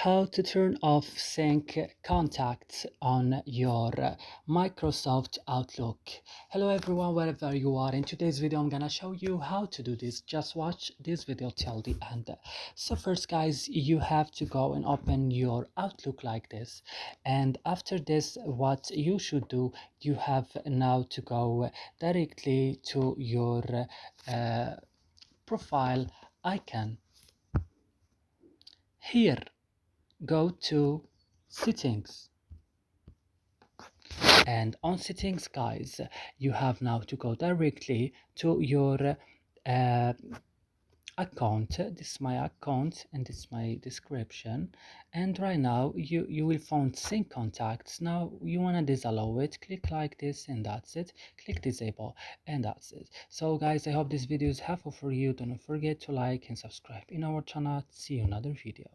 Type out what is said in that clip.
How to turn off sync contacts on your Microsoft Outlook. Hello everyone, wherever you are. In today's video I'm gonna show you how to do this. Just watch this video till the end. So first guys, you have to go and open your Outlook like this, and after this what you should do, you have now to go directly to your profile icon. Here, go to settings, and on settings guys, you have now to go directly to your account. This is my account and this is my description, and right now you will find sync contacts. Now you want to disallow it, click like this, and that's it. Click disable, and that's it. So guys, I hope this video is helpful for you. Don't forget to like and subscribe in our channel. See you in another video.